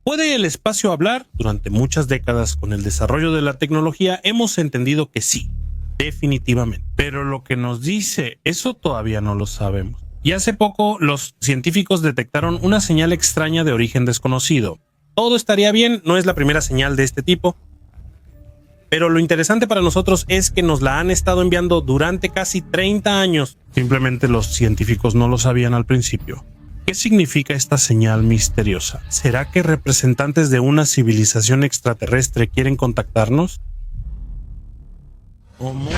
¿Puede el espacio hablar? Durante muchas décadas, con el desarrollo de la tecnología, hemos entendido que sí, definitivamente. Pero lo que nos dice, eso todavía no lo sabemos. Y hace poco, los científicos detectaron una señal extraña de origen desconocido. Todo estaría bien, no es la primera señal de este tipo. Pero lo interesante para nosotros es que nos la han estado enviando durante casi 30 años. Simplemente los científicos no lo sabían al principio. ¿Qué significa esta señal misteriosa? ¿Será que representantes de una civilización extraterrestre quieren contactarnos? ¿Cómo?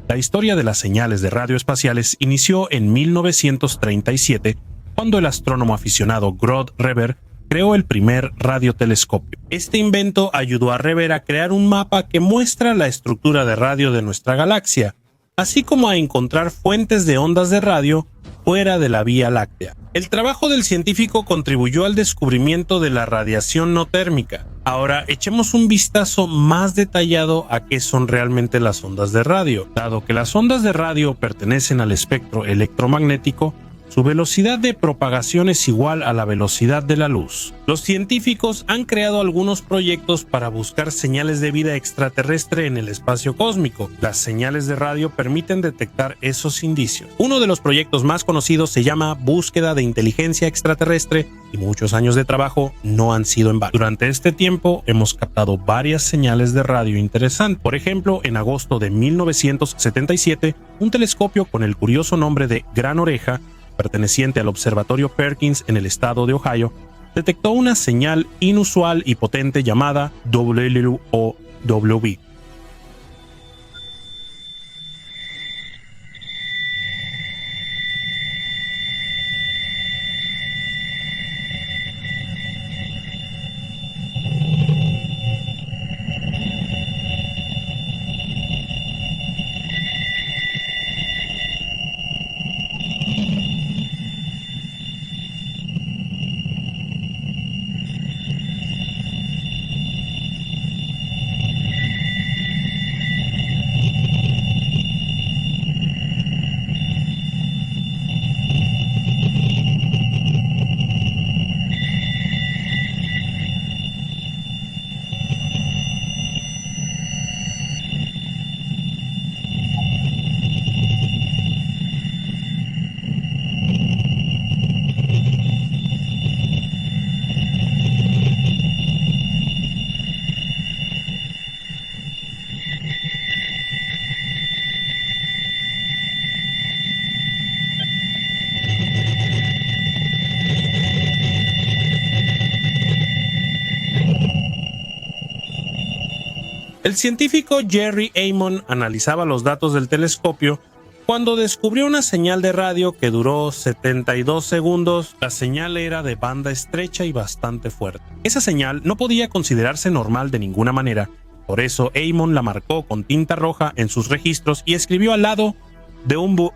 La historia de las señales de radio espaciales inició en 1937, cuando el astrónomo aficionado Grodd Reber creó el primer radiotelescopio. Este invento ayudó a Reber a crear un mapa que muestra la estructura de radio de nuestra galaxia, así como a encontrar fuentes de ondas de radio fuera de la Vía Láctea. El trabajo del científico contribuyó al descubrimiento de la radiación no térmica. Ahora echemos un vistazo más detallado a qué son realmente las ondas de radio. Dado que las ondas de radio pertenecen al espectro electromagnético, su velocidad de propagación es igual a la velocidad de la luz. Los científicos han creado algunos proyectos para buscar señales de vida extraterrestre en el espacio cósmico. Las señales de radio permiten detectar esos indicios. Uno de los proyectos más conocidos se llama Búsqueda de Inteligencia Extraterrestre y muchos años de trabajo no han sido en vano. Durante este tiempo hemos captado varias señales de radio interesantes. Por ejemplo, en agosto de 1977, un telescopio con el curioso nombre de Gran Oreja, perteneciente al Observatorio Perkins en el estado de Ohio, detectó una señal inusual y potente llamada WLOW. El científico Jerry Amon analizaba los datos del telescopio cuando descubrió una señal de radio que duró 72 segundos. La señal era de banda estrecha y bastante fuerte. Esa señal no podía considerarse normal de ninguna manera. Por eso Amon la marcó con tinta roja en sus registros y escribió al lado de un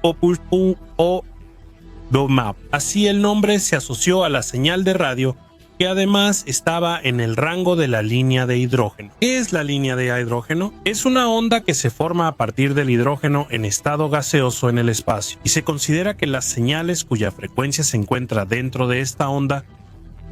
map. Así el nombre se asoció a la señal de radio, que además estaba en el rango de la línea de hidrógeno. ¿Qué es la línea de hidrógeno? Es una onda que se forma a partir del hidrógeno en estado gaseoso en el espacio, y se considera que las señales cuya frecuencia se encuentra dentro de esta onda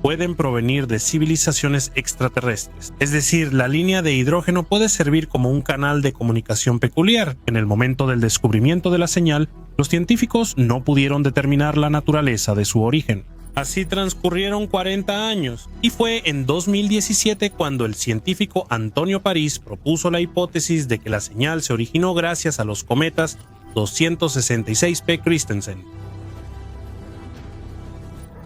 pueden provenir de civilizaciones extraterrestres. Es decir, la línea de hidrógeno puede servir como un canal de comunicación peculiar. En el momento del descubrimiento de la señal, los científicos no pudieron determinar la naturaleza de su origen. Así transcurrieron 40 años, y fue en 2017 cuando el científico Antonio París propuso la hipótesis de que la señal se originó gracias a los cometas 266P Christensen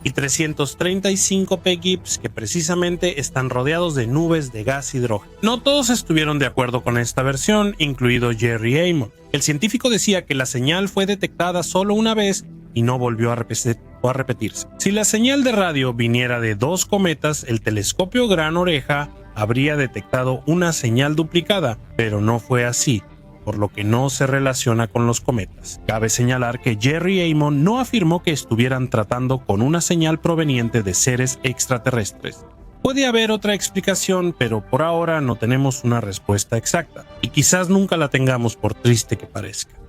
y 335P Gibbs, que precisamente están rodeados de nubes de gas hidrógeno. No todos estuvieron de acuerdo con esta versión, incluido Jerry Amon. El científico decía que la señal fue detectada solo una vez y no volvió a repetirse. Si la señal de radio viniera de dos cometas, el telescopio Gran Oreja habría detectado una señal duplicada, pero no fue así, por lo que no se relaciona con los cometas. Cabe señalar que Jerry Amon no afirmó que estuvieran tratando con una señal proveniente de seres extraterrestres. Puede haber otra explicación, pero por ahora no tenemos una respuesta exacta, y quizás nunca la tengamos, por triste que parezca.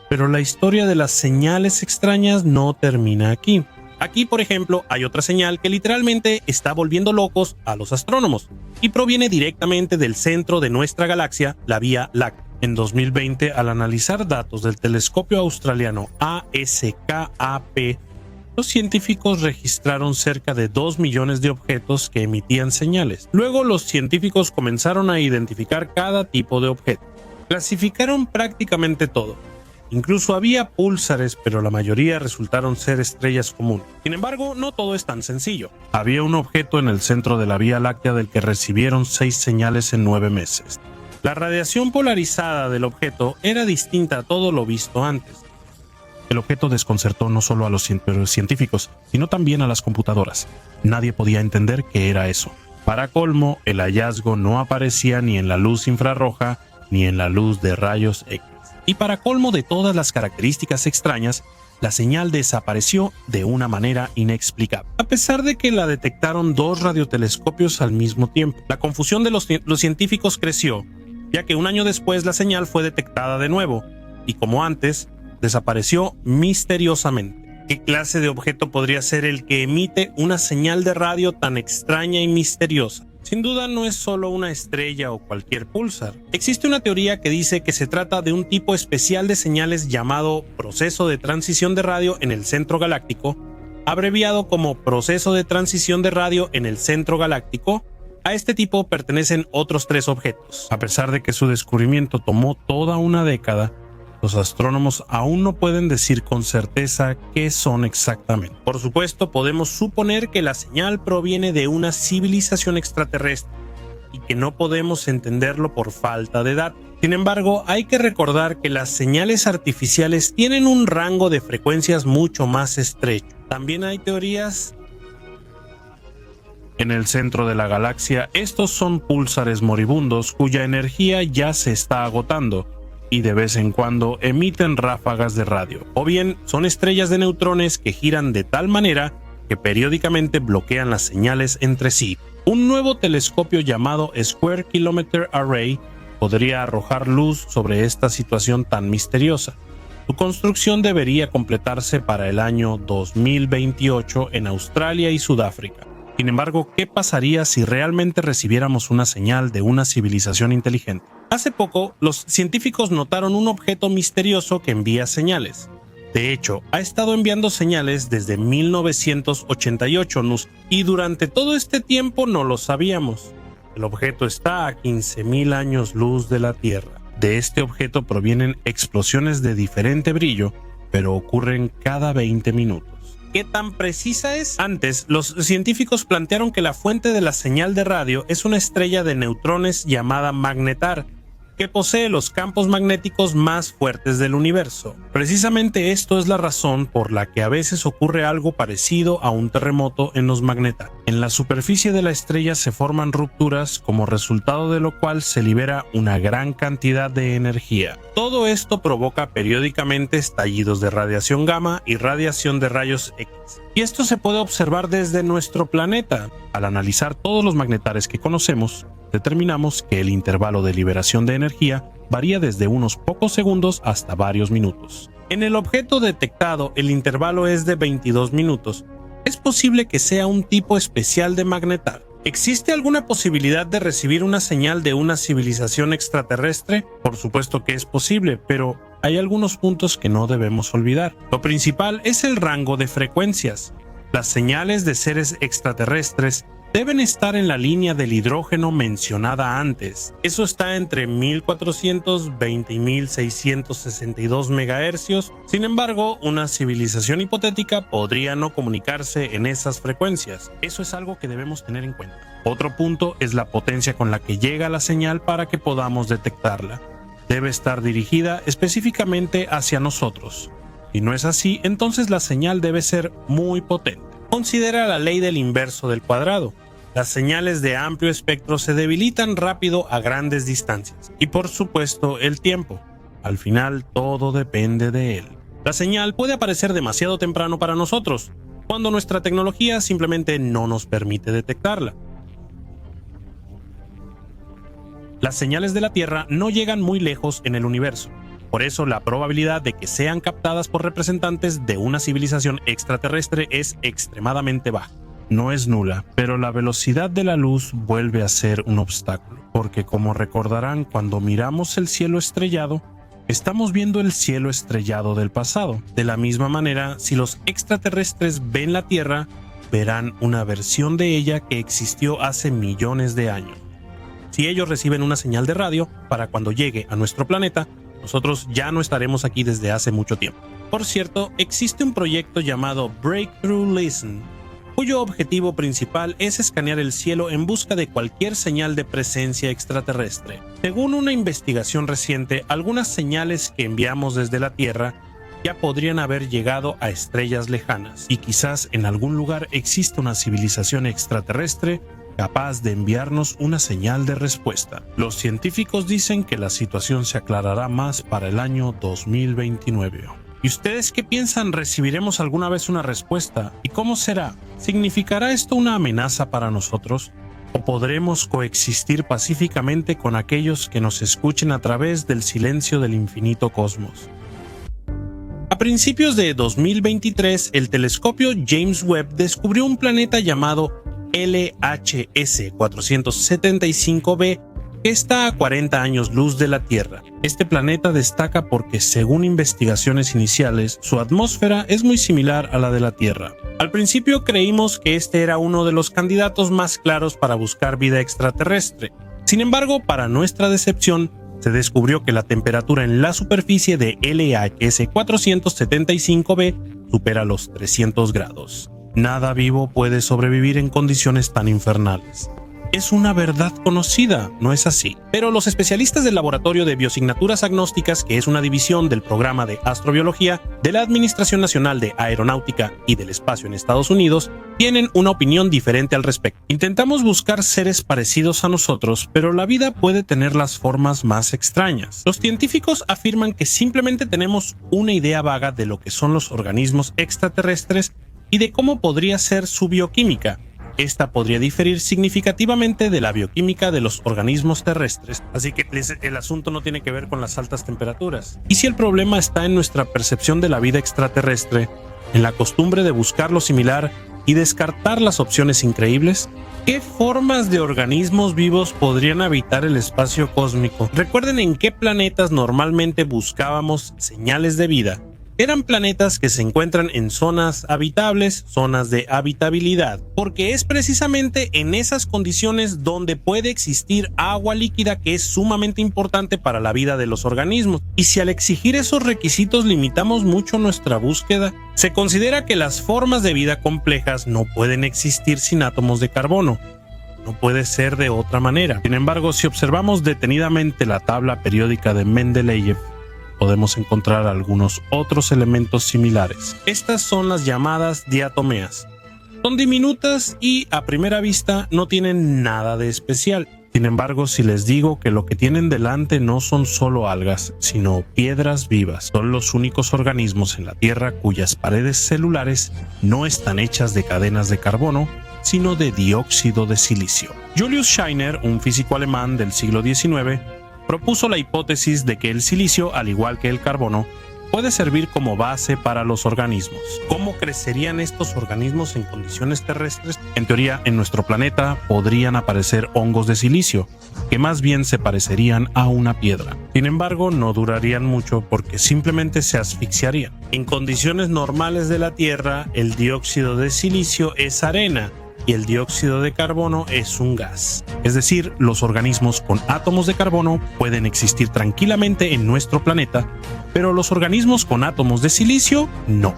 Pero la historia de las señales extrañas no termina aquí. Aquí, por ejemplo, hay otra señal que literalmente está volviendo locos a los astrónomos y proviene directamente del centro de nuestra galaxia, la Vía Láctea. En 2020, al analizar datos del telescopio australiano ASKAP, los científicos registraron cerca de 2 millones de objetos que emitían señales. Luego, los científicos comenzaron a identificar cada tipo de objeto. Clasificaron prácticamente todo. Incluso había púlsares, pero la mayoría resultaron ser estrellas comunes. Sin embargo, no todo es tan sencillo. Había un objeto en el centro de la Vía Láctea del que recibieron 6 señales en 9 meses. La radiación polarizada del objeto era distinta a todo lo visto antes. El objeto desconcertó no solo a los científicos, sino también a las computadoras. Nadie podía entender qué era eso. Para colmo, el hallazgo no aparecía ni en la luz infrarroja ni en la luz de rayos X. Y para colmo de todas las características extrañas, la señal desapareció de una manera inexplicable. A pesar de que la detectaron 2 radiotelescopios al mismo tiempo, la confusión de los científicos creció, ya que un año después la señal fue detectada de nuevo, y como antes, desapareció misteriosamente. ¿Qué clase de objeto podría ser el que emite una señal de radio tan extraña y misteriosa? Sin duda no es solo una estrella o cualquier púlsar. Existe una teoría que dice que se trata de un tipo especial de señales llamado proceso de transición de radio en el centro galáctico, abreviado como proceso de transición de radio en el centro galáctico. A este tipo pertenecen otros 3 objetos. A pesar de que su descubrimiento tomó toda una década, los astrónomos aún no pueden decir con certeza qué son exactamente. Por supuesto, podemos suponer que la señal proviene de una civilización extraterrestre y que no podemos entenderlo por falta de datos. Sin embargo, hay que recordar que las señales artificiales tienen un rango de frecuencias mucho más estrecho. También hay teorías. En el centro de la galaxia, estos son púlsares moribundos cuya energía ya se está agotando y de vez en cuando emiten ráfagas de radio, o bien son estrellas de neutrones que giran de tal manera que periódicamente bloquean las señales entre sí. Un nuevo telescopio llamado Square Kilometer Array podría arrojar luz sobre esta situación tan misteriosa. Su construcción debería completarse para el año 2028 en Australia y Sudáfrica. Sin embargo, ¿qué pasaría si realmente recibiéramos una señal de una civilización inteligente? Hace poco, los científicos notaron un objeto misterioso que envía señales. De hecho, ha estado enviando señales desde 1988 y durante todo este tiempo no lo sabíamos. El objeto está a 15.000 años luz de la Tierra. De este objeto provienen explosiones de diferente brillo, pero ocurren cada 20 minutos. ¿Qué tan precisa es? Antes, los científicos plantearon que la fuente de la señal de radio es una estrella de neutrones llamada Magnetar, que posee los campos magnéticos más fuertes del universo. Precisamente esto es la razón por la que a veces ocurre algo parecido a un terremoto en los magnetars. En la superficie de la estrella se forman rupturas, como resultado de lo cual se libera una gran cantidad de energía. Todo esto provoca periódicamente estallidos de radiación gamma y radiación de rayos X. Y esto se puede observar desde nuestro planeta. Al analizar todos los magnetares que conocemos, determinamos que el intervalo de liberación de energía varía desde unos pocos segundos hasta varios minutos. En el objeto detectado, el intervalo es de 22 minutos. Es posible que sea un tipo especial de magnetar. ¿Existe alguna posibilidad de recibir una señal de una civilización extraterrestre? Por supuesto que es posible, pero hay algunos puntos que no debemos olvidar. Lo principal es el rango de frecuencias. Las señales de seres extraterrestres deben estar en la línea del hidrógeno mencionada antes. Eso está entre 1420 y 1662 MHz. Sin embargo, una civilización hipotética podría no comunicarse en esas frecuencias. Eso es algo que debemos tener en cuenta. Otro punto es la potencia con la que llega la señal para que podamos detectarla. Debe estar dirigida específicamente hacia nosotros. Si no es así, entonces la señal debe ser muy potente. Considera la ley del inverso del cuadrado. Las señales de amplio espectro se debilitan rápido a grandes distancias. Y por supuesto, el tiempo. Al final, todo depende de él. La señal puede aparecer demasiado temprano para nosotros, cuando nuestra tecnología simplemente no nos permite detectarla. Las señales de la Tierra no llegan muy lejos en el universo. Por eso la probabilidad de que sean captadas por representantes de una civilización extraterrestre es extremadamente baja. No es nula, pero la velocidad de la luz vuelve a ser un obstáculo, porque como recordarán, cuando miramos el cielo estrellado, estamos viendo el cielo estrellado del pasado. De la misma manera, si los extraterrestres ven la Tierra, verán una versión de ella que existió hace millones de años. Si ellos reciben una señal de radio, para cuando llegue a nuestro planeta, nosotros ya no estaremos aquí desde hace mucho tiempo. Por cierto, existe un proyecto llamado Breakthrough Listen, cuyo objetivo principal es escanear el cielo en busca de cualquier señal de presencia extraterrestre. Según una investigación reciente, algunas señales que enviamos desde la Tierra ya podrían haber llegado a estrellas lejanas, y quizás en algún lugar existe una civilización extraterrestre capaz de enviarnos una señal de respuesta. Los científicos dicen que la situación se aclarará más para el año 2029. ¿Y ustedes qué piensan? ¿Recibiremos alguna vez una respuesta? ¿Y cómo será? ¿Significará esto una amenaza para nosotros? ¿O podremos coexistir pacíficamente con aquellos que nos escuchen a través del silencio del infinito cosmos? A principios de 2023, el telescopio James Webb descubrió un planeta llamado LHS 475b que está a 40 años luz de la Tierra. Este planeta destaca porque, según investigaciones iniciales, su atmósfera es muy similar a la de la Tierra. Al principio creímos que este era uno de los candidatos más claros para buscar vida extraterrestre. Sin embargo, para nuestra decepción, se descubrió que la temperatura en la superficie de LHS 475b supera los 300 grados. Nada vivo puede sobrevivir en condiciones tan infernales. Es una verdad conocida, ¿no es así? Pero los especialistas del Laboratorio de Biosignaturas Agnósticas, que es una división del programa de astrobiología de la Administración Nacional de Aeronáutica y del Espacio en Estados Unidos, tienen una opinión diferente al respecto. Intentamos buscar seres parecidos a nosotros, pero la vida puede tener las formas más extrañas. Los científicos afirman que simplemente tenemos una idea vaga de lo que son los organismos extraterrestres y de cómo podría ser su bioquímica. Esta podría diferir significativamente de la bioquímica de los organismos terrestres, así que el asunto no tiene que ver con las altas temperaturas. ¿Y si el problema está en nuestra percepción de la vida extraterrestre, en la costumbre de buscar lo similar y descartar las opciones increíbles? ¿Qué formas de organismos vivos podrían habitar el espacio cósmico? ¿Recuerden en qué planetas normalmente buscábamos señales de vida? Eran planetas que se encuentran en zonas habitables, zonas de habitabilidad, porque es precisamente en esas condiciones donde puede existir agua líquida, que es sumamente importante para la vida de los organismos. Y si al exigir esos requisitos limitamos mucho nuestra búsqueda, se considera que las formas de vida complejas no pueden existir sin átomos de carbono. No puede ser de otra manera. Sin embargo, si observamos detenidamente la tabla periódica de Mendeleev, podemos encontrar algunos otros elementos similares. Estas son las llamadas diatomeas. Son diminutas y a primera vista no tienen nada de especial. Sin embargo, si les digo que lo que tienen delante no son solo algas, sino piedras vivas, son los únicos organismos en la Tierra cuyas paredes celulares no están hechas de cadenas de carbono, sino de dióxido de silicio. Julius Scheiner, un físico alemán del siglo XIX, propuso la hipótesis de que el silicio, al igual que el carbono, puede servir como base para los organismos. ¿Cómo crecerían estos organismos en condiciones terrestres? En teoría, en nuestro planeta podrían aparecer hongos de silicio, que más bien se parecerían a una piedra. Sin embargo, no durarían mucho porque simplemente se asfixiarían. En condiciones normales de la Tierra, el dióxido de silicio es arena, y el dióxido de carbono es un gas. Es decir, los organismos con átomos de carbono pueden existir tranquilamente en nuestro planeta, pero los organismos con átomos de silicio no.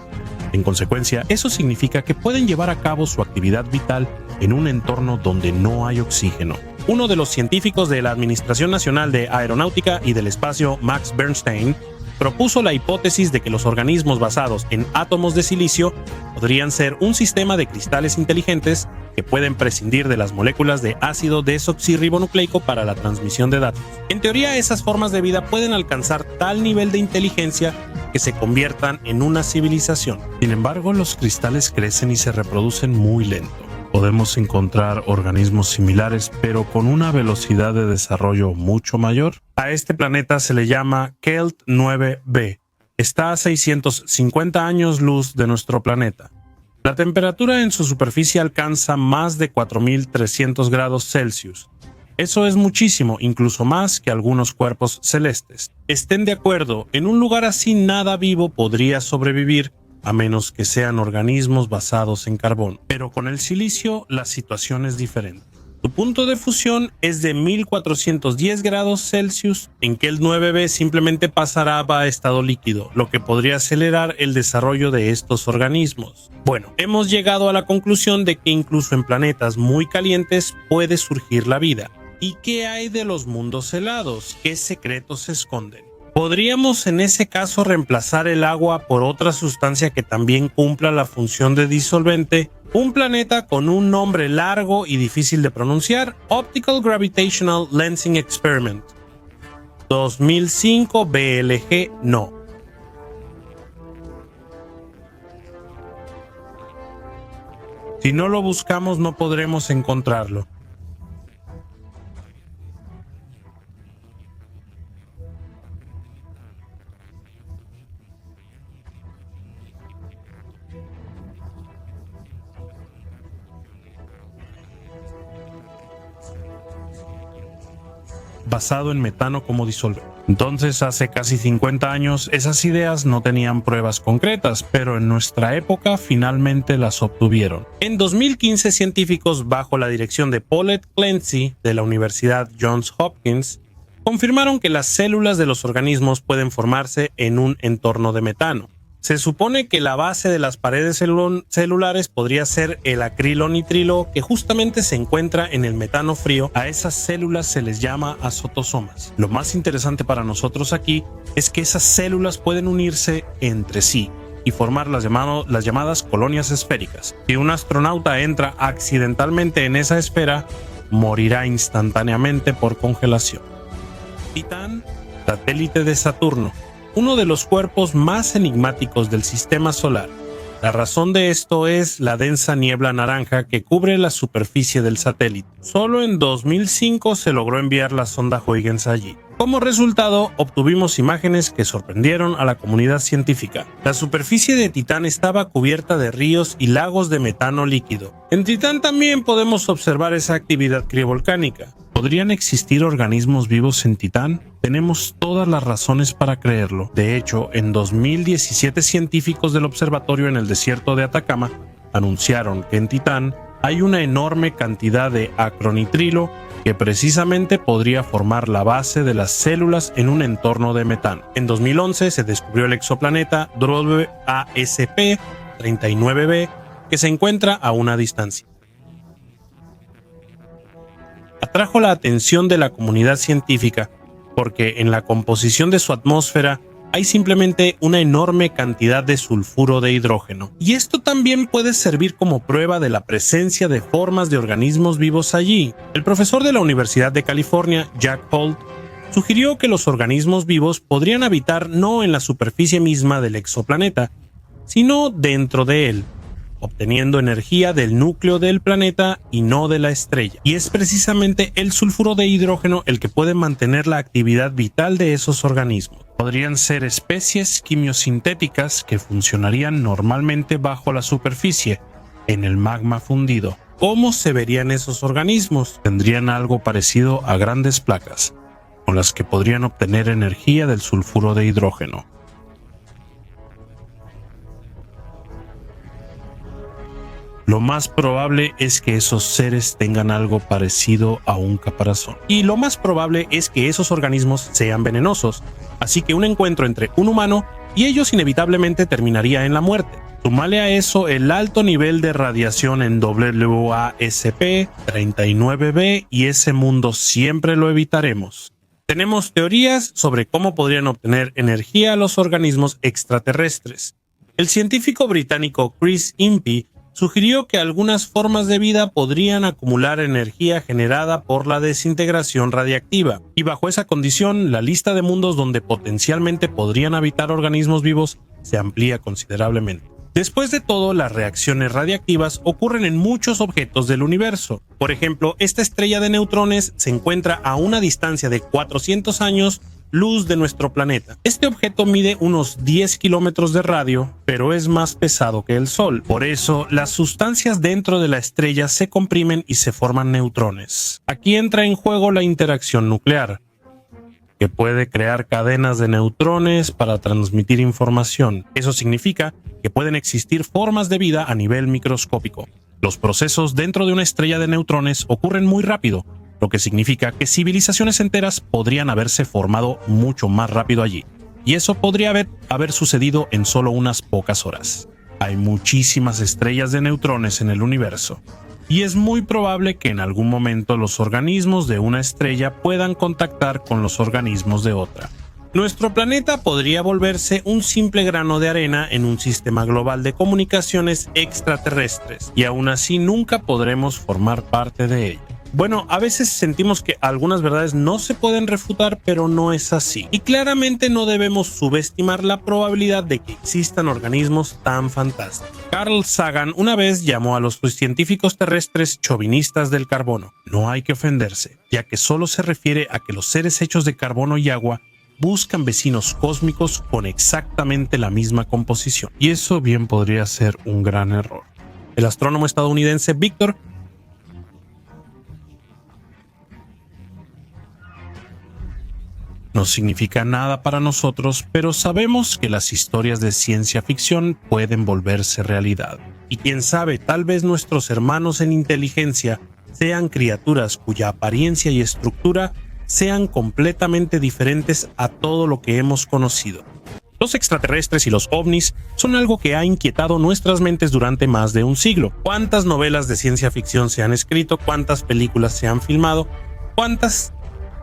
En consecuencia, eso significa que pueden llevar a cabo su actividad vital en un entorno donde no hay oxígeno. Uno de los científicos de la Administración Nacional de Aeronáutica y del Espacio, Max Bernstein, propuso la hipótesis de que los organismos basados en átomos de silicio podrían ser un sistema de cristales inteligentes que pueden prescindir de las moléculas de ácido desoxirribonucleico para la transmisión de datos. En teoría, esas formas de vida pueden alcanzar tal nivel de inteligencia que se conviertan en una civilización. Sin embargo, los cristales crecen y se reproducen muy lento. podemos encontrar organismos similares, pero con una velocidad de desarrollo mucho mayor. A este planeta se le llama Kelt 9b. Está a 650 años luz de nuestro planeta. La temperatura en su superficie alcanza más de 4300 grados Celsius. Eso es muchísimo, incluso más que algunos cuerpos celestes. Estén de acuerdo, en un lugar así nada vivo podría sobrevivir, a menos que sean organismos basados en carbón. Pero con el silicio la situación es diferente. Su punto de fusión es de 1410 grados Celsius. En que el 9b simplemente pasará a estado líquido, lo que podría acelerar el desarrollo de estos organismos. Bueno, hemos llegado a la conclusión de que incluso en planetas muy calientes puede surgir la vida. ¿Y qué hay de los mundos helados? ¿Qué secretos se esconden? ¿Podríamos en ese caso reemplazar el agua por otra sustancia que también cumpla la función de disolvente? Un planeta con un nombre largo y difícil de pronunciar: Optical Gravitational Lensing Experiment 2005 BLG No. Si no lo buscamos no podremos encontrarlo. Basado en metano como disolvente. Entonces, hace casi 50 años, esas ideas no tenían pruebas concretas, pero en nuestra época finalmente las obtuvieron. En 2015, científicos bajo la dirección de Paulette Clancy de la Universidad Johns Hopkins confirmaron que las células de los organismos pueden formarse en un entorno de metano. Se supone que la base de las paredes celulares podría ser el acrilonitrilo, que justamente se encuentra en el metano frío. A esas células se les llama azotosomas. Lo más interesante para nosotros aquí es que esas células pueden unirse entre sí y formar las llamadas colonias esféricas. Si un astronauta entra accidentalmente en esa esfera, morirá instantáneamente por congelación. Titán, satélite de Saturno, uno de los cuerpos más enigmáticos del sistema solar. La razón de esto es la densa niebla naranja que cubre la superficie del satélite. Solo en 2005 se logró enviar la sonda Huygens allí. Como resultado, obtuvimos imágenes que sorprendieron a la comunidad científica. La superficie de Titán estaba cubierta de ríos y lagos de metano líquido. En Titán también podemos observar esa actividad criovolcánica. ¿Podrían existir organismos vivos en Titán? Tenemos todas las razones para creerlo. De hecho, en 2017 científicos del observatorio en el desierto de Atacama anunciaron que en Titán hay una enorme cantidad de acronitrilo que precisamente podría formar la base de las células en un entorno de metano. En 2011 se descubrió el exoplaneta WASP 39b, que se encuentra a una distancia. Atrajo la atención de la comunidad científica porque en la composición de su atmósfera hay simplemente una enorme cantidad de sulfuro de hidrógeno. Y esto también puede servir como prueba de la presencia de formas de organismos vivos allí. El profesor de la Universidad de California, Jack Holt, sugirió que los organismos vivos podrían habitar no en la superficie misma del exoplaneta, sino dentro de él, obteniendo energía del núcleo del planeta y no de la estrella. Y es precisamente el sulfuro de hidrógeno el que puede mantener la actividad vital de esos organismos. Podrían ser especies quimiosintéticas que funcionarían normalmente bajo la superficie, en el magma fundido. ¿Cómo se verían esos organismos? Tendrían algo parecido a grandes placas, con las que podrían obtener energía del sulfuro de hidrógeno. Lo más probable es que esos seres tengan algo parecido a un caparazón. Y lo más probable es que esos organismos sean venenosos, así que un encuentro entre un humano y ellos inevitablemente terminaría en la muerte. Súmale a eso el alto nivel de radiación en WASP 39b y ese mundo siempre lo evitaremos. Tenemos teorías sobre cómo podrían obtener energía los organismos extraterrestres. El científico británico Chris Impey sugirió que algunas formas de vida podrían acumular energía generada por la desintegración radiactiva, y bajo esa condición, la lista de mundos donde potencialmente podrían habitar organismos vivos se amplía considerablemente. Después de todo, las reacciones radiactivas ocurren en muchos objetos del universo. Por ejemplo, esta estrella de neutrones se encuentra a una distancia de 400 años luz de nuestro planeta. Este objeto mide unos 10 kilómetros de radio, pero es más pesado que el Sol. Por eso, las sustancias dentro de la estrella se comprimen y se forman neutrones. Aquí entra en juego la interacción nuclear, que puede crear cadenas de neutrones para transmitir información. Eso significa que pueden existir formas de vida a nivel microscópico. Los procesos dentro de una estrella de neutrones ocurren muy rápido, lo que significa que civilizaciones enteras podrían haberse formado mucho más rápido allí. Y eso podría haber sucedido en solo unas pocas horas. Hay muchísimas estrellas de neutrones en el universo, y es muy probable que en algún momento los organismos de una estrella puedan contactar con los organismos de otra. Nuestro planeta podría volverse un simple grano de arena en un sistema global de comunicaciones extraterrestres, y aún así nunca podremos formar parte de ello. Bueno, a veces sentimos que algunas verdades no se pueden refutar, pero no es así. Y claramente no debemos subestimar la probabilidad de que existan organismos tan fantásticos. Carl Sagan una vez llamó a los científicos terrestres chauvinistas del carbono. No hay que ofenderse, ya que solo se refiere a que los seres hechos de carbono y agua buscan vecinos cósmicos con exactamente la misma composición. Y eso bien podría ser un gran error. El astrónomo estadounidense Victor no significa nada para nosotros, pero sabemos que las historias de ciencia ficción pueden volverse realidad. Y quién sabe, tal vez nuestros hermanos en inteligencia sean criaturas cuya apariencia y estructura sean completamente diferentes a todo lo que hemos conocido. Los extraterrestres y los ovnis son algo que ha inquietado nuestras mentes durante más de un siglo. ¿Cuántas novelas de ciencia ficción se han escrito? ¿Cuántas películas se han filmado? ¿Cuántas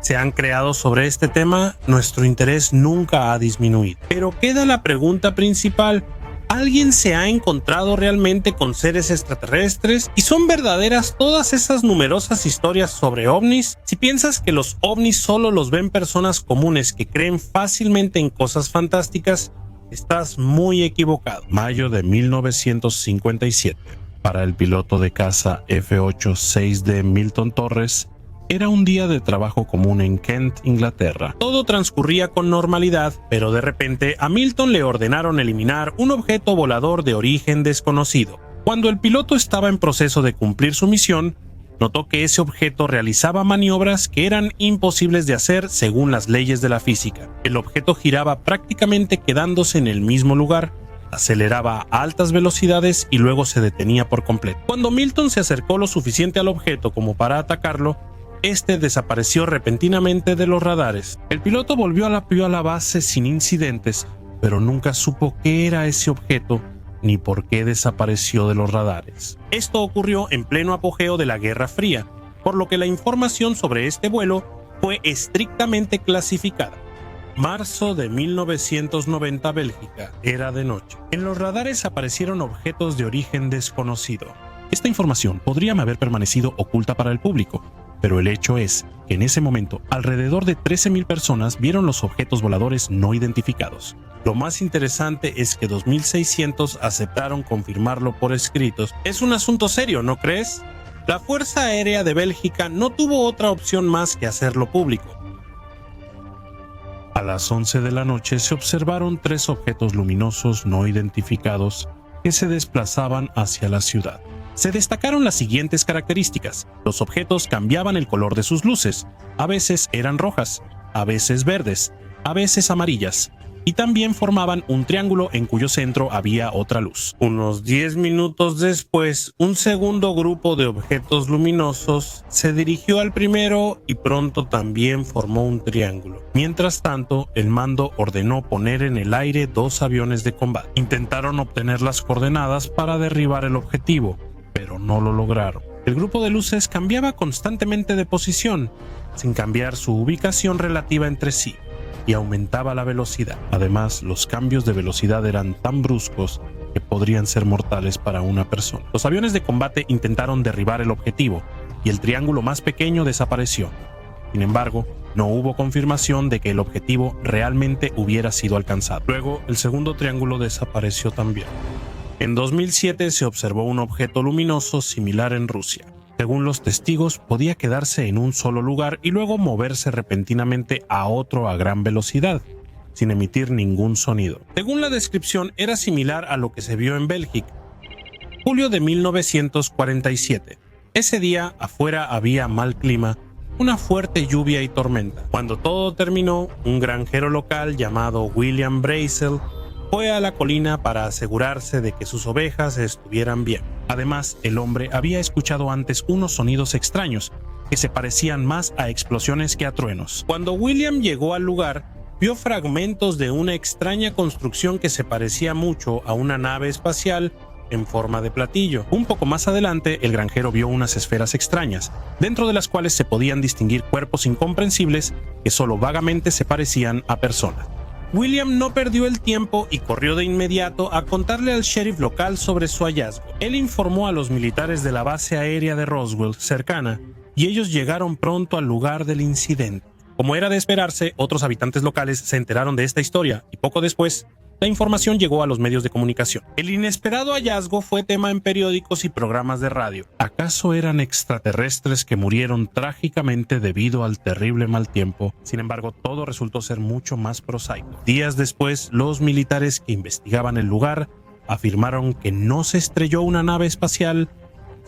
se han creado sobre este tema? Nuestro interés nunca ha disminuido. Pero queda la pregunta principal: ¿alguien se ha encontrado realmente con seres extraterrestres? ¿Y son verdaderas todas esas numerosas historias sobre ovnis? Si piensas que los ovnis solo los ven personas comunes que creen fácilmente en cosas fantásticas, estás muy equivocado. Mayo de 1957. Para el piloto de caza F-86D Milton Torres, era un día de trabajo común en Kent, Inglaterra. Todo transcurría con normalidad, pero de repente a Milton le ordenaron eliminar un objeto volador de origen desconocido. Cuando el piloto estaba en proceso de cumplir su misión, notó que ese objeto realizaba maniobras que eran imposibles de hacer según las leyes de la física. El objeto giraba prácticamente quedándose en el mismo lugar, aceleraba a altas velocidades y luego se detenía por completo. Cuando Milton se acercó lo suficiente al objeto como para atacarlo, este desapareció repentinamente de los radares. El piloto volvió a la base sin incidentes, pero nunca supo qué era ese objeto ni por qué desapareció de los radares. Esto ocurrió en pleno apogeo de la Guerra Fría, por lo que la información sobre este vuelo fue estrictamente clasificada. Marzo de 1990, Bélgica. Era de noche. En los radares aparecieron objetos de origen desconocido. Esta información podría haber permanecido oculta para el público, pero el hecho es que en ese momento alrededor de 13,000 personas vieron los objetos voladores no identificados. Lo más interesante es que 2,600 aceptaron confirmarlo por escritos. Es un asunto serio, ¿no crees? La Fuerza Aérea de Bélgica no tuvo otra opción más que hacerlo público. A las 11 de la noche se observaron 3 objetos luminosos no identificados que se desplazaban hacia la ciudad. Se destacaron las siguientes características. Los objetos cambiaban el color de sus luces. A veces eran rojas, a veces verdes, a veces amarillas, y también formaban un triángulo en cuyo centro había otra luz. Unos 10 minutos después, un segundo grupo de objetos luminosos se dirigió al primero y pronto también formó un triángulo. Mientras tanto, el mando ordenó poner en el aire 2 aviones de combate. Intentaron obtener las coordenadas para derribar el objetivo, pero no lo lograron. El grupo de luces cambiaba constantemente de posición, sin cambiar su ubicación relativa entre sí, y aumentaba la velocidad. Además, los cambios de velocidad eran tan bruscos que podrían ser mortales para una persona. Los aviones de combate intentaron derribar el objetivo, y el triángulo más pequeño desapareció. Sin embargo, no hubo confirmación de que el objetivo realmente hubiera sido alcanzado. Luego, el segundo triángulo desapareció también. En 2007 se observó un objeto luminoso similar en Rusia. Según los testigos, podía quedarse en un solo lugar y luego moverse repentinamente a otro a gran velocidad, sin emitir ningún sonido. Según la descripción, era similar a lo que se vio en Bélgica. Julio de 1947. Ese día, afuera había mal clima, una fuerte lluvia y tormenta. Cuando todo terminó, un granjero local llamado William Brazel fue a la colina para asegurarse de que sus ovejas estuvieran bien. Además, el hombre había escuchado antes unos sonidos extraños que se parecían más a explosiones que a truenos. Cuando William llegó al lugar, vio fragmentos de una extraña construcción que se parecía mucho a una nave espacial en forma de platillo. Un poco más adelante, el granjero vio unas esferas extrañas, dentro de las cuales se podían distinguir cuerpos incomprensibles que solo vagamente se parecían a personas. William no perdió el tiempo y corrió de inmediato a contarle al sheriff local sobre su hallazgo. Él informó a los militares de la base aérea de Roswell, cercana, y ellos llegaron pronto al lugar del incidente. Como era de esperarse, otros habitantes locales se enteraron de esta historia y poco después, la información llegó a los medios de comunicación. El inesperado hallazgo fue tema en periódicos y programas de radio. ¿Acaso eran extraterrestres que murieron trágicamente debido al terrible mal tiempo? Sin embargo, todo resultó ser mucho más prosaico. Días después, los militares que investigaban el lugar afirmaron que no se estrelló una nave espacial,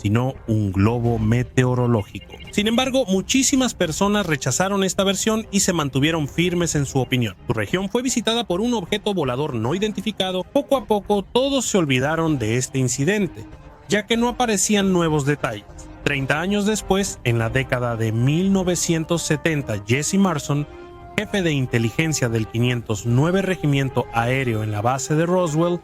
sino un globo meteorológico. Sin embargo, muchísimas personas rechazaron esta versión y se mantuvieron firmes en su opinión. Su región fue visitada por un objeto volador no identificado. Poco a poco, todos se olvidaron de este incidente, ya que no aparecían nuevos detalles. 30 años después, en la década de 1970, Jesse Marson, jefe de inteligencia del 509 Regimiento Aéreo en la base de Roswell,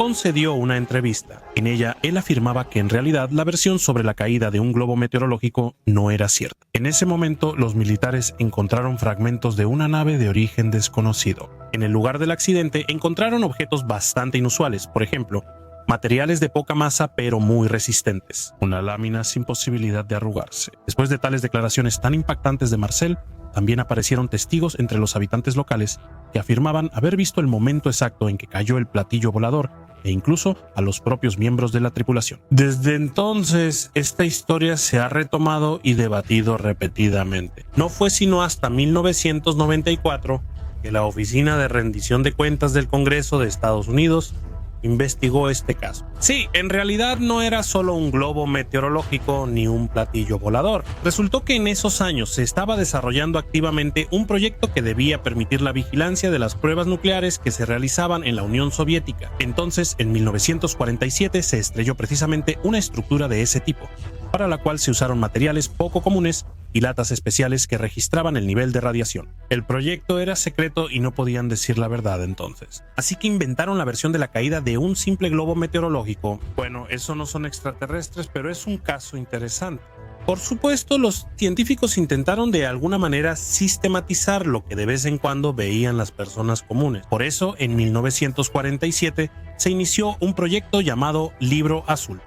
concedió una entrevista. En ella, él afirmaba que en realidad la versión sobre la caída de un globo meteorológico no era cierta. En ese momento, los militares encontraron fragmentos de una nave de origen desconocido. En el lugar del accidente encontraron objetos bastante inusuales, por ejemplo, materiales de poca masa pero muy resistentes, una lámina sin posibilidad de arrugarse. Después de tales declaraciones tan impactantes de Marcel, también aparecieron testigos entre los habitantes locales que afirmaban haber visto el momento exacto en que cayó el platillo volador e incluso a los propios miembros de la tripulación. Desde entonces, esta historia se ha retomado y debatido repetidamente. No fue sino hasta 1994 que la Oficina de Rendición de Cuentas del Congreso de Estados Unidos investigó este caso. Sí, en realidad no era solo un globo meteorológico ni un platillo volador. Resultó que en esos años se estaba desarrollando activamente un proyecto que debía permitir la vigilancia de las pruebas nucleares que se realizaban en la Unión Soviética. Entonces, en 1947 se estrelló precisamente una estructura de ese tipo, para la cual se usaron materiales poco comunes y latas especiales que registraban el nivel de radiación. El proyecto era secreto y no podían decir la verdad entonces. Así que inventaron la versión de la caída de un simple globo meteorológico. Bueno, eso no son extraterrestres, pero es un caso interesante. Por supuesto, los científicos intentaron de alguna manera sistematizar lo que de vez en cuando veían las personas comunes. Por eso, en 1947 se inició un proyecto llamado Libro Azul.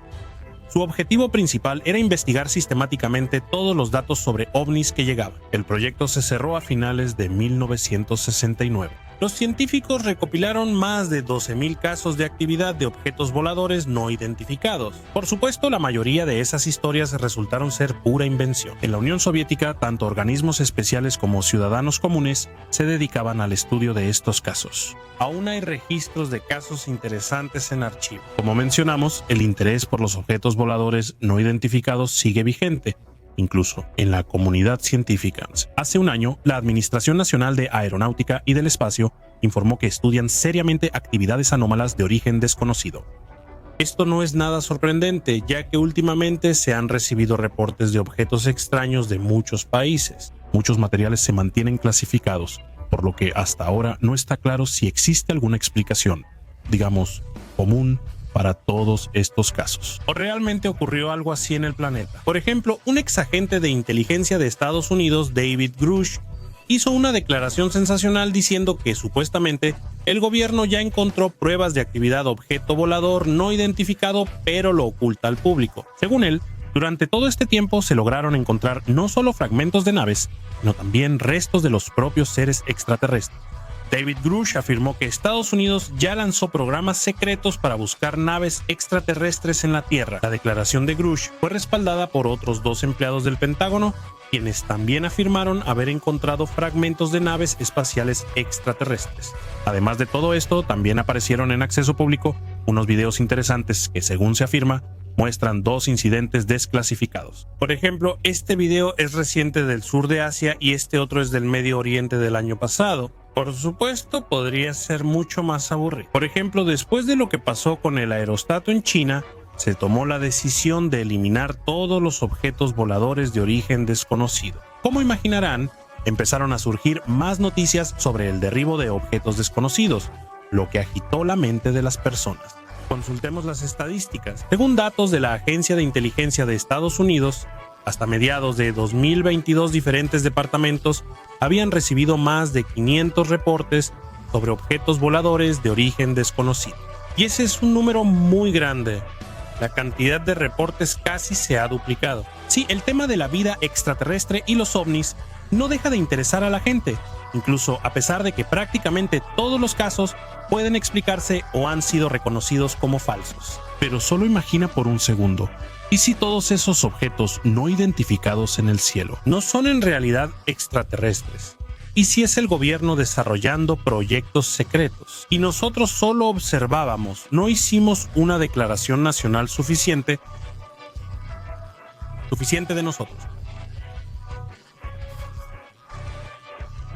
Su objetivo principal era investigar sistemáticamente todos los datos sobre ovnis que llegaban. El proyecto se cerró a finales de 1969. Los científicos recopilaron más de 12,000 casos de actividad de objetos voladores no identificados. Por supuesto, la mayoría de esas historias resultaron ser pura invención. En la Unión Soviética, tanto organismos especiales como ciudadanos comunes se dedicaban al estudio de estos casos. Aún hay registros de casos interesantes en archivo. Como mencionamos, el interés por los objetos voladores no identificados sigue vigente, incluso en la comunidad científica. Hace un año, la Administración Nacional de Aeronáutica y del Espacio informó que estudian seriamente actividades anómalas de origen desconocido. Esto no es nada sorprendente, ya que últimamente se han recibido reportes de objetos extraños de muchos países. Muchos materiales se mantienen clasificados, por lo que hasta ahora no está claro si existe alguna explicación, digamos, común para todos estos casos. ¿O realmente ocurrió algo así en el planeta? Por ejemplo, un exagente de inteligencia de Estados Unidos, David Grush, hizo una declaración sensacional diciendo que supuestamente el gobierno ya encontró pruebas de actividad objeto volador no identificado, pero lo oculta al público. Según él, durante todo este tiempo se lograron encontrar no solo fragmentos de naves, sino también restos de los propios seres extraterrestres. David Grush afirmó que Estados Unidos ya lanzó programas secretos para buscar naves extraterrestres en la Tierra. La declaración de Grush fue respaldada por otros 2 empleados del Pentágono, quienes también afirmaron haber encontrado fragmentos de naves espaciales extraterrestres. Además de todo esto, también aparecieron en acceso público unos videos interesantes que, según se afirma, muestran 2 incidentes desclasificados. Por ejemplo, este video es reciente del sur de Asia y este otro es del Medio Oriente del año pasado. Por supuesto, podría ser mucho más aburrido. Por ejemplo, después de lo que pasó con el aerostato en China, se tomó la decisión de eliminar todos los objetos voladores de origen desconocido. Como imaginarán, empezaron a surgir más noticias sobre el derribo de objetos desconocidos, lo que agitó la mente de las personas. Consultemos las estadísticas. Según datos de la Agencia de Inteligencia de Estados Unidos, hasta mediados de 2022 diferentes departamentos habían recibido más de 500 reportes sobre objetos voladores de origen desconocido. Y ese es un número muy grande. La cantidad de reportes casi se ha duplicado. Sí, el tema de la vida extraterrestre y los ovnis no deja de interesar a la gente, incluso a pesar de que prácticamente todos los casos pueden explicarse o han sido reconocidos como falsos. Pero solo imagina por un segundo, ¿y si todos esos objetos no identificados en el cielo no son en realidad extraterrestres? ¿Y si es el gobierno desarrollando proyectos secretos? Y nosotros solo observábamos, no hicimos una declaración nacional suficiente de nosotros.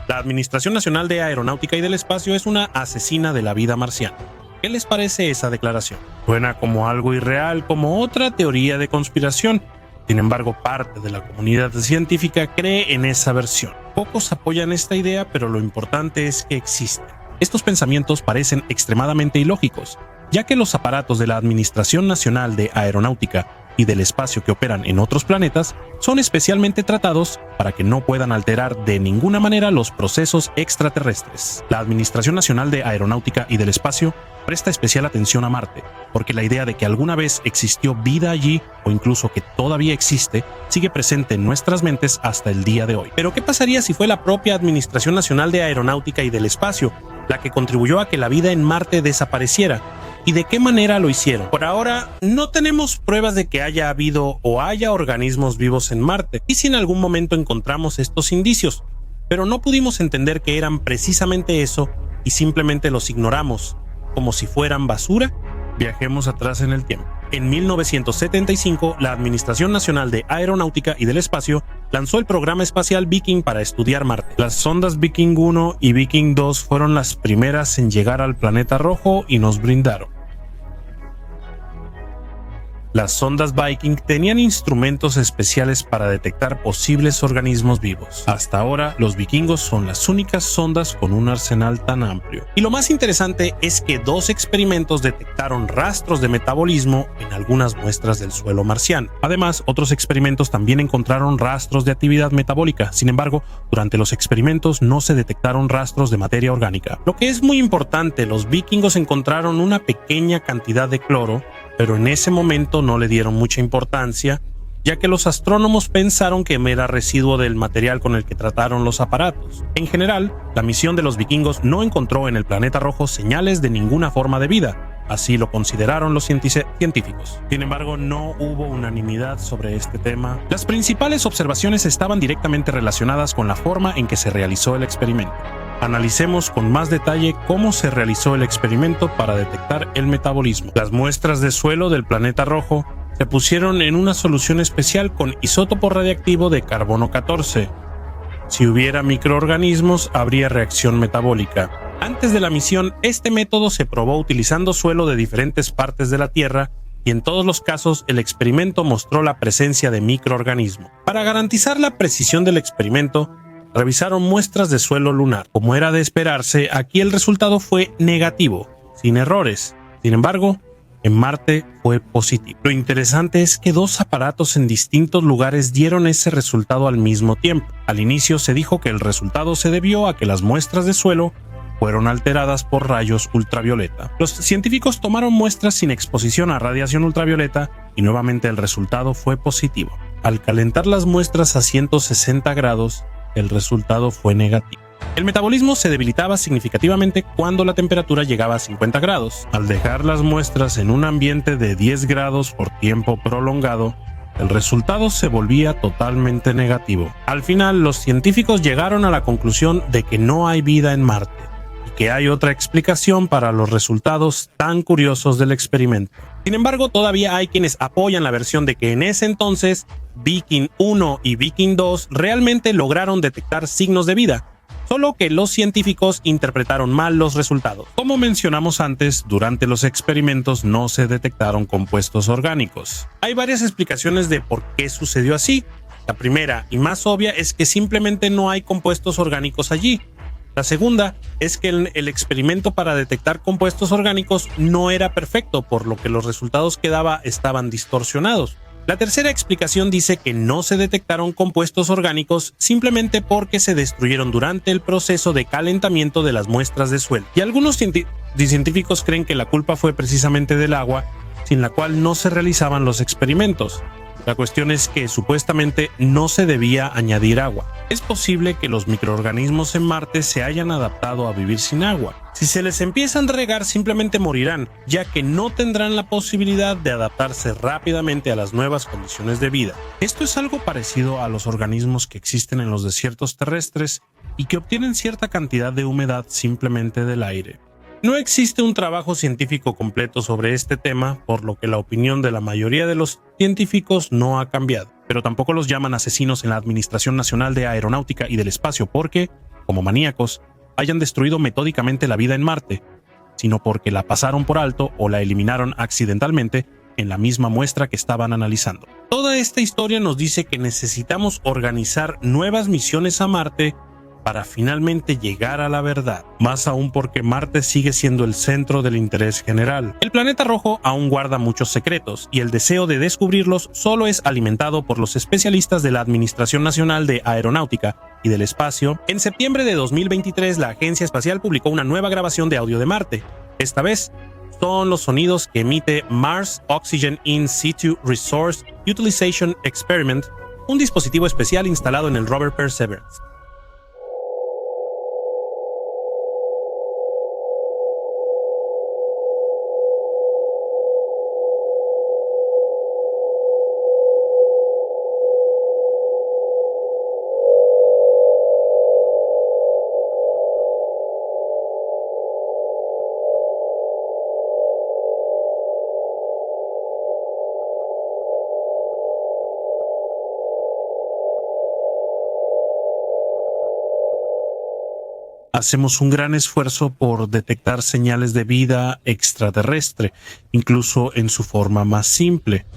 La Administración Nacional de Aeronáutica y del Espacio es una asesina de la vida marciana. ¿Qué les parece esa declaración? Suena como algo irreal, como otra teoría de conspiración. Sin embargo, parte de la comunidad científica cree en esa versión. Pocos apoyan esta idea, pero lo importante es que existe. Estos pensamientos parecen extremadamente ilógicos, ya que los aparatos de la Administración Nacional de Aeronáutica y del Espacio que operan en otros planetas son especialmente tratados para que no puedan alterar de ninguna manera los procesos extraterrestres. La Administración Nacional de Aeronáutica y del Espacio presta especial atención a Marte, porque la idea de que alguna vez existió vida allí, o incluso que todavía existe, sigue presente en nuestras mentes hasta el día de hoy. Pero ¿qué pasaría si fue la propia Administración Nacional de Aeronáutica y del Espacio la que contribuyó a que la vida en Marte desapareciera? ¿Y de qué manera lo hicieron? Por ahora, no tenemos pruebas de que haya habido o haya organismos vivos en Marte, y si en algún momento encontramos estos indicios, pero no pudimos entender que eran precisamente eso y simplemente los ignoramos, como si fueran basura. Viajemos atrás en el tiempo. En 1975, la Administración Nacional de Aeronáutica y del Espacio lanzó el programa espacial Viking para estudiar Marte. Las sondas Viking 1 y Viking 2 fueron las primeras en llegar al planeta rojo y nos brindaron. Las sondas Viking tenían instrumentos especiales para detectar posibles organismos vivos. Hasta ahora, los vikingos son las únicas sondas con un arsenal tan amplio. Y lo más interesante es que 2 experimentos detectaron rastros de metabolismo en algunas muestras del suelo marciano. Además, otros experimentos también encontraron rastros de actividad metabólica. Sin embargo, durante los experimentos no se detectaron rastros de materia orgánica. Lo que es muy importante, los vikingos encontraron una pequeña cantidad de cloro, pero en ese momento no le dieron mucha importancia, ya que los astrónomos pensaron que era residuo del material con el que trataron los aparatos. En general, la misión de los vikingos no encontró en el planeta rojo señales de ninguna forma de vida, así lo consideraron los científicos. Sin embargo, no hubo unanimidad sobre este tema. Las principales observaciones estaban directamente relacionadas con la forma en que se realizó el experimento. Analicemos con más detalle cómo se realizó el experimento para detectar el metabolismo. Las muestras de suelo del planeta rojo se pusieron en una solución especial con isótopo radiactivo de carbono 14. Si hubiera microorganismos, habría reacción metabólica. Antes de la misión, este método se probó utilizando suelo de diferentes partes de la Tierra y en todos los casos el experimento mostró la presencia de microorganismos. Para garantizar la precisión del experimento, revisaron muestras de suelo lunar. Como era de esperarse, aquí el resultado fue negativo, sin errores. Sin embargo, en Marte fue positivo. Lo interesante es que 2 aparatos en distintos lugares dieron ese resultado al mismo tiempo. Al inicio se dijo que el resultado se debió a que las muestras de suelo fueron alteradas por rayos ultravioleta. Los científicos tomaron muestras sin exposición a radiación ultravioleta y nuevamente el resultado fue positivo. Al calentar las muestras a 160 grados, el resultado fue negativo. El metabolismo se debilitaba significativamente cuando la temperatura llegaba a 50 grados. Al dejar las muestras en un ambiente de 10 grados por tiempo prolongado, el resultado se volvía totalmente negativo. Al final, los científicos llegaron a la conclusión de que no hay vida en Marte y que hay otra explicación para los resultados tan curiosos del experimento. Sin embargo, todavía hay quienes apoyan la versión de que en ese entonces Viking 1 y Viking 2 realmente lograron detectar signos de vida, solo que los científicos interpretaron mal los resultados. Como mencionamos antes, durante los experimentos no se detectaron compuestos orgánicos. Hay varias explicaciones de por qué sucedió así. La primera y más obvia es que simplemente no hay compuestos orgánicos allí. La segunda es que el experimento para detectar compuestos orgánicos no era perfecto, por lo que los resultados que daba estaban distorsionados. La tercera explicación dice que no se detectaron compuestos orgánicos simplemente porque se destruyeron durante el proceso de calentamiento de las muestras de suelo. Y algunos científicos creen que la culpa fue precisamente del agua, sin la cual no se realizaban los experimentos. La cuestión es que supuestamente no se debía añadir agua. Es posible que los microorganismos en Marte se hayan adaptado a vivir sin agua. Si se les empiezan a regar, simplemente morirán, ya que no tendrán la posibilidad de adaptarse rápidamente a las nuevas condiciones de vida. Esto es algo parecido a los organismos que existen en los desiertos terrestres y que obtienen cierta cantidad de humedad simplemente del aire. No existe un trabajo científico completo sobre este tema, por lo que la opinión de la mayoría de los científicos no ha cambiado, pero tampoco los llaman asesinos en la Administración Nacional de Aeronáutica y del Espacio porque, como maníacos, hayan destruido metódicamente la vida en Marte, sino porque la pasaron por alto o la eliminaron accidentalmente en la misma muestra que estaban analizando. Toda esta historia nos dice que necesitamos organizar nuevas misiones a Marte para finalmente llegar a la verdad, más aún porque Marte sigue siendo el centro del interés general. El planeta rojo aún guarda muchos secretos, y el deseo de descubrirlos solo es alimentado por los especialistas de la Administración Nacional de Aeronáutica y del Espacio. En septiembre de 2023, la Agencia Espacial publicó una nueva grabación de audio de Marte. Esta vez, son los sonidos que emite Mars Oxygen In Situ Resource Utilization Experiment, un dispositivo especial instalado en el rover Perseverance. Hacemos un gran esfuerzo por detectar señales de vida extraterrestre, incluso en su forma más simple.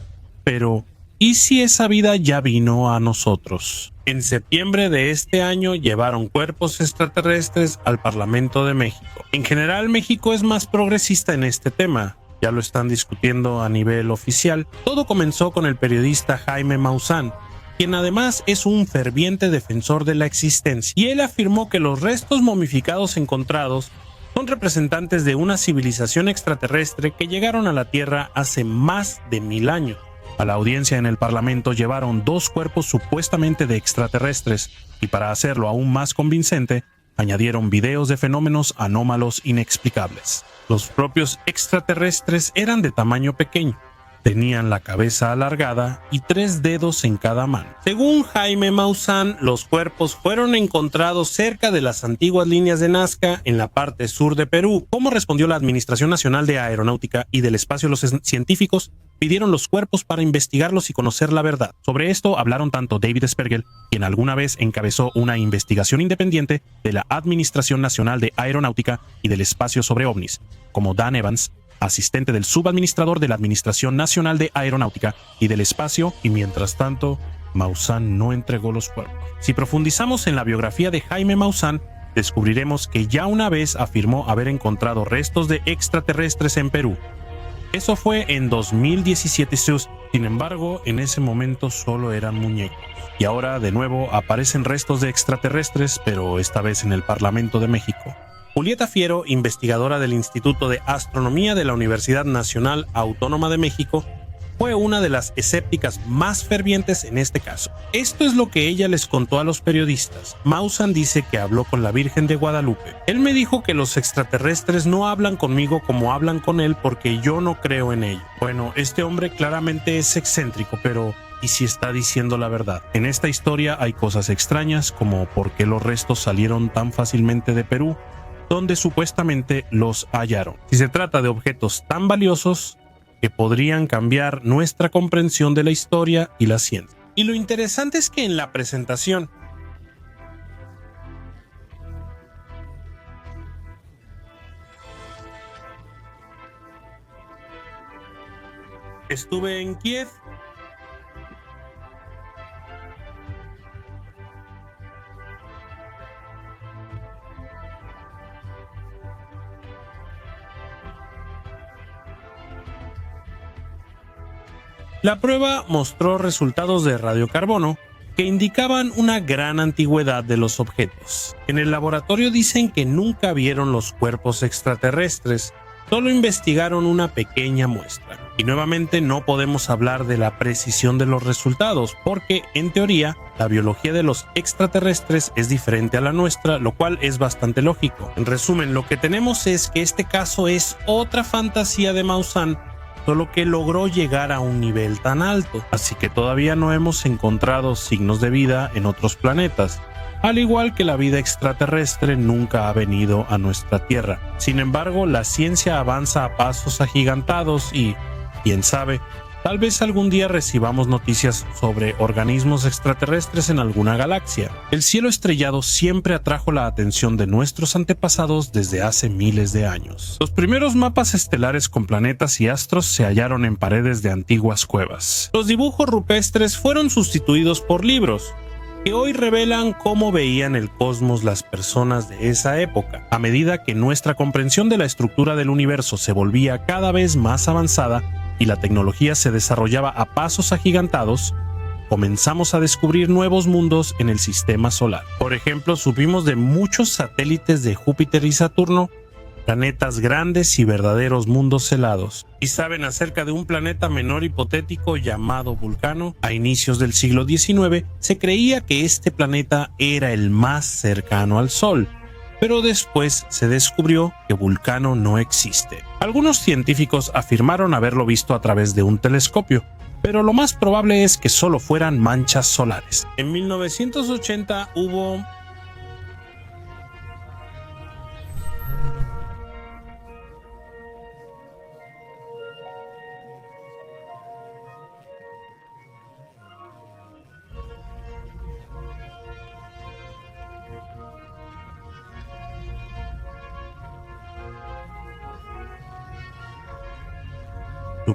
Pero, ¿y si esa vida ya vino a nosotros? En septiembre de este año llevaron cuerpos extraterrestres al Parlamento de México. En general, México es más progresista en este tema. Ya lo están discutiendo a nivel oficial. Todo comenzó con el periodista Jaime Maussan, quien además es un ferviente defensor de la existencia, y él afirmó que los restos momificados encontrados son representantes de una civilización extraterrestre que llegaron a la Tierra hace más de 1000 años. A la audiencia en el Parlamento llevaron 2 cuerpos supuestamente de extraterrestres, y para hacerlo aún más convincente, añadieron videos de fenómenos anómalos inexplicables. Los propios extraterrestres eran de tamaño pequeño. Tenían la cabeza alargada y 3 dedos en cada mano. Según Jaime Maussan, los cuerpos fueron encontrados cerca de las antiguas líneas de Nazca en la parte sur de Perú. ¿Cómo respondió la Administración Nacional de Aeronáutica y del Espacio? Los científicos pidieron los cuerpos para investigarlos y conocer la verdad. Sobre esto hablaron tanto David Spergel, quien alguna vez encabezó una investigación independiente de la Administración Nacional de Aeronáutica y del Espacio sobre ovnis, como Dan Evans, asistente del subadministrador de la Administración Nacional de Aeronáutica y del Espacio, y mientras tanto, Maussan no entregó los cuerpos. Si profundizamos en la biografía de Jaime Maussan, descubriremos que ya una vez afirmó haber encontrado restos de extraterrestres en Perú. Eso fue en 2017, sin embargo, en ese momento solo eran muñecos. Y ahora, de nuevo, aparecen restos de extraterrestres, pero esta vez en el Parlamento de México. Julieta Fiero, investigadora del Instituto de Astronomía de la Universidad Nacional Autónoma de México, fue una de las escépticas más fervientes en este caso. Esto es lo que ella les contó a los periodistas. Maussan dice que habló con la Virgen de Guadalupe. Él me dijo que los extraterrestres no hablan conmigo como hablan con él porque yo no creo en ello. Bueno, este hombre claramente es excéntrico, pero ¿y si está diciendo la verdad? En esta historia hay cosas extrañas como por qué los restos salieron tan fácilmente de Perú, donde supuestamente los hallaron. Si se trata de objetos tan valiosos que podrían cambiar nuestra comprensión de la historia y la ciencia. Y lo interesante es que en la presentación estuve en Kiev. La prueba mostró resultados de radiocarbono que indicaban una gran antigüedad de los objetos. En el laboratorio dicen que nunca vieron los cuerpos extraterrestres, solo investigaron una pequeña muestra. Y nuevamente no podemos hablar de la precisión de los resultados, porque en teoría la biología de los extraterrestres es diferente a la nuestra, lo cual es bastante lógico. En resumen, lo que tenemos es que este caso es otra fantasía de Maussan, solo que logró llegar a un nivel tan alto, así que todavía no hemos encontrado signos de vida en otros planetas, al igual que la vida extraterrestre nunca ha venido a nuestra Tierra. Sin embargo, la ciencia avanza a pasos agigantados y, quién sabe, tal vez algún día recibamos noticias sobre organismos extraterrestres en alguna galaxia. El cielo estrellado siempre atrajo la atención de nuestros antepasados desde hace miles de años. Los primeros mapas estelares con planetas y astros se hallaron en paredes de antiguas cuevas. Los dibujos rupestres fueron sustituidos por libros, que hoy revelan cómo veían el cosmos las personas de esa época. A medida que nuestra comprensión de la estructura del universo se volvía cada vez más avanzada, y la tecnología se desarrollaba a pasos agigantados, comenzamos a descubrir nuevos mundos en el sistema solar. Por ejemplo, supimos de muchos satélites de Júpiter y Saturno, planetas grandes y verdaderos mundos helados. Y saben acerca de un planeta menor hipotético llamado Vulcano. A inicios del siglo XIX se creía que este planeta era el más cercano al Sol, pero después se descubrió que Vulcano no existe. Algunos científicos afirmaron haberlo visto a través de un telescopio, pero lo más probable es que solo fueran manchas solares. En 1980 hubo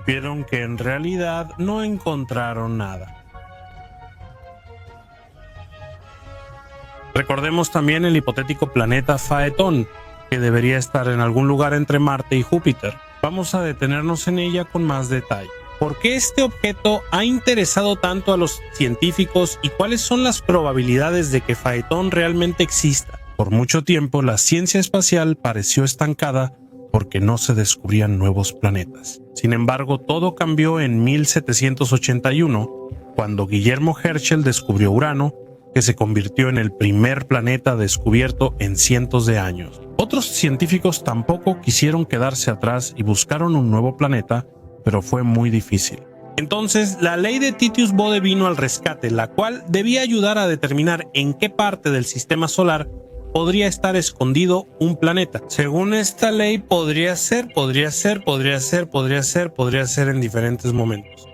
supieron que en realidad no encontraron nada. Recordemos también el hipotético planeta Faetón, que debería estar en algún lugar entre Marte y Júpiter. Vamos a detenernos en ella con más detalle. ¿Por qué este objeto ha interesado tanto a los científicos y cuáles son las probabilidades de que Faetón realmente exista? Por mucho tiempo, la ciencia espacial pareció estancada porque no se descubrían nuevos planetas. Sin embargo, todo cambió en 1781, cuando Guillermo Herschel descubrió Urano, que se convirtió en el primer planeta descubierto en cientos de años. Otros científicos tampoco quisieron quedarse atrás y buscaron un nuevo planeta, pero fue muy difícil. Entonces, la ley de Titius-Bode vino al rescate, la cual debía ayudar a determinar en qué parte del sistema solar podría estar escondido un planeta. Según esta ley, podría ser en diferentes momentos.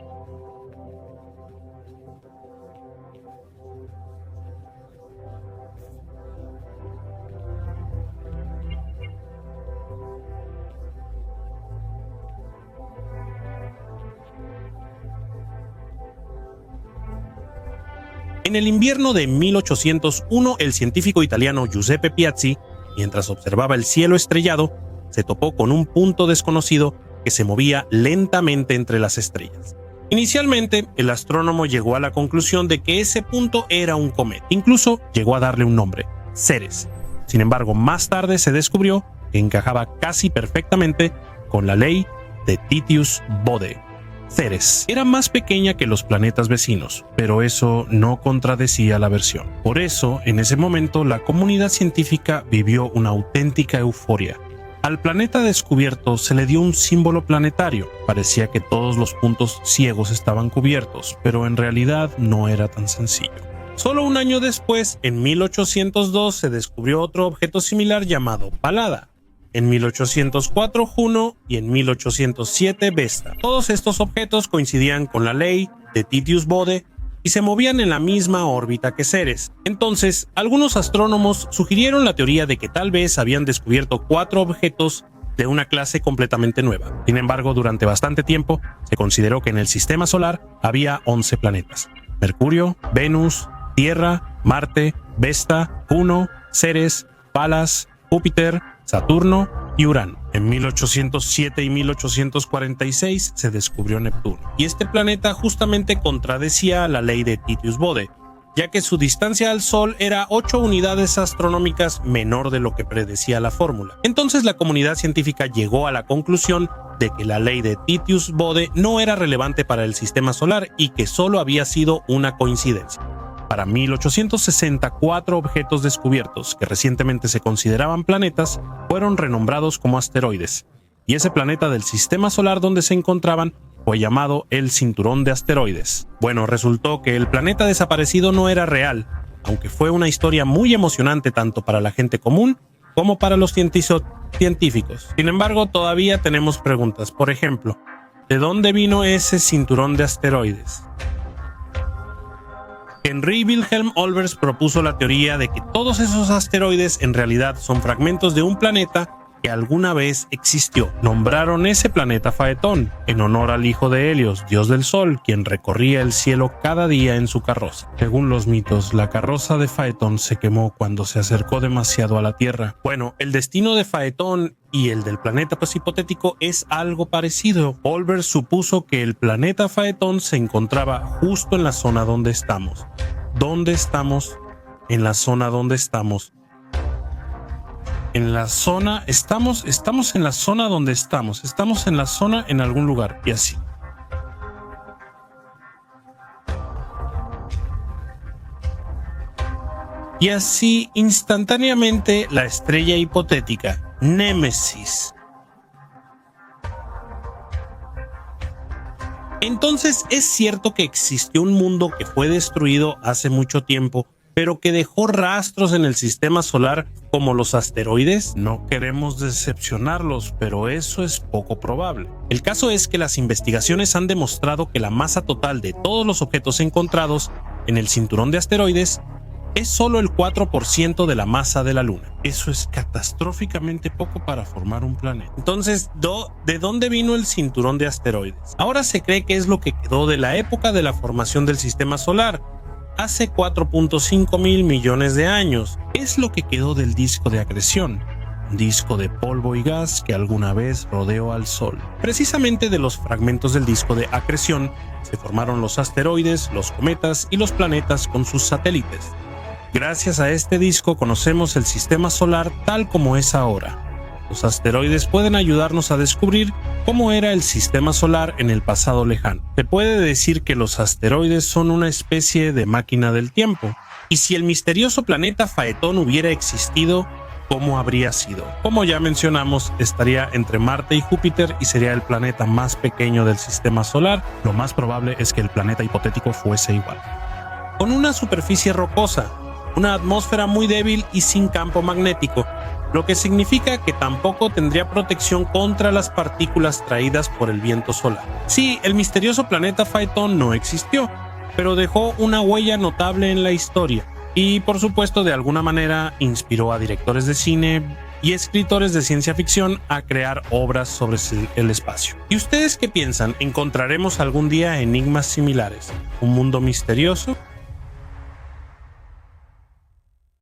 En el invierno de 1801, el científico italiano Giuseppe Piazzi, mientras observaba el cielo estrellado, se topó con un punto desconocido que se movía lentamente entre las estrellas. Inicialmente, el astrónomo llegó a la conclusión de que ese punto era un cometa. Incluso llegó a darle un nombre, Ceres. Sin embargo, más tarde se descubrió que encajaba casi perfectamente con la ley de Titius-Bode. Ceres. Era más pequeña que los planetas vecinos, pero eso no contradecía la versión. Por eso, en ese momento, la comunidad científica vivió una auténtica euforia. Al planeta descubierto se le dio un símbolo planetario. Parecía que todos los puntos ciegos estaban cubiertos, pero en realidad no era tan sencillo. Solo un año después, en 1802, se descubrió otro objeto similar llamado Pallada. En 1804 Juno y en 1807 Vesta. Todos estos objetos coincidían con la ley de Titius-Bode y se movían en la misma órbita que Ceres. Entonces, algunos astrónomos sugirieron la teoría de que tal vez habían descubierto 4 objetos de una clase completamente nueva. Sin embargo, durante bastante tiempo se consideró que en el sistema solar había 11 planetas: Mercurio, Venus, Tierra, Marte, Vesta, Juno, Ceres, Palas, Júpiter, Saturno y Urano. En 1807 y 1846 se descubrió Neptuno, y este planeta justamente contradecía la ley de Titius-Bode, ya que su distancia al Sol era 8 unidades astronómicas menor de lo que predecía la fórmula. Entonces la comunidad científica llegó a la conclusión de que la ley de Titius-Bode no era relevante para el sistema solar y que solo había sido una coincidencia. Para 1864 objetos descubiertos que recientemente se consideraban planetas fueron renombrados como asteroides, y ese planeta del sistema solar donde se encontraban fue llamado el cinturón de asteroides. Bueno, resultó que el planeta desaparecido no era real, aunque fue una historia muy emocionante tanto para la gente común como para los científicos. Sin embargo, todavía tenemos preguntas. Por ejemplo, ¿de dónde vino ese cinturón de asteroides? Henry Wilhelm Olbers propuso la teoría de que todos esos asteroides en realidad son fragmentos de un planeta que alguna vez existió. Nombraron ese planeta Faetón, en honor al hijo de Helios, dios del sol, quien recorría el cielo cada día en su carroza. Según los mitos, la carroza de Faetón se quemó cuando se acercó demasiado a la Tierra. Bueno, el destino de Faetón y el del planeta hipotético es algo parecido. Olbers supuso que el planeta Faetón se encontraba justo en la zona donde estamos. ¿Dónde estamos? En la zona donde estamos. En la zona, estamos en la zona donde estamos en la zona en algún lugar, y así. Y así, instantáneamente, la estrella hipotética, Némesis. Entonces, es cierto que existió un mundo que fue destruido hace mucho tiempo, pero que dejó rastros en el sistema solar como los asteroides. No queremos decepcionarlos, pero eso es poco probable. El caso es que las investigaciones han demostrado que la masa total de todos los objetos encontrados en el cinturón de asteroides es solo el 4% de la masa de la Luna. Eso es catastróficamente poco para formar un planeta. Entonces, ¿de dónde vino el cinturón de asteroides? Ahora se cree que es lo que quedó de la época de la formación del sistema solar, hace 4.5 mil millones de años. Es lo que quedó del disco de acreción, un disco de polvo y gas que alguna vez rodeó al Sol. Precisamente de los fragmentos del disco de acreción se formaron los asteroides, los cometas y los planetas con sus satélites. Gracias a este disco conocemos el sistema solar tal como es ahora. Los asteroides pueden ayudarnos a descubrir cómo era el sistema solar en el pasado lejano. Se puede decir que los asteroides son una especie de máquina del tiempo. Y si el misterioso planeta Faetón hubiera existido, ¿cómo habría sido? Como ya mencionamos, estaría entre Marte y Júpiter y sería el planeta más pequeño del sistema solar. Lo más probable es que el planeta hipotético fuese igual. Con una superficie rocosa, una atmósfera muy débil y sin campo magnético, lo que significa que tampoco tendría protección contra las partículas traídas por el viento solar. Sí, el misterioso planeta Faetón no existió, pero dejó una huella notable en la historia y, por supuesto, de alguna manera inspiró a directores de cine y escritores de ciencia ficción a crear obras sobre el espacio. ¿Y ustedes qué piensan? ¿Encontraremos algún día enigmas similares? ¿Un mundo misterioso?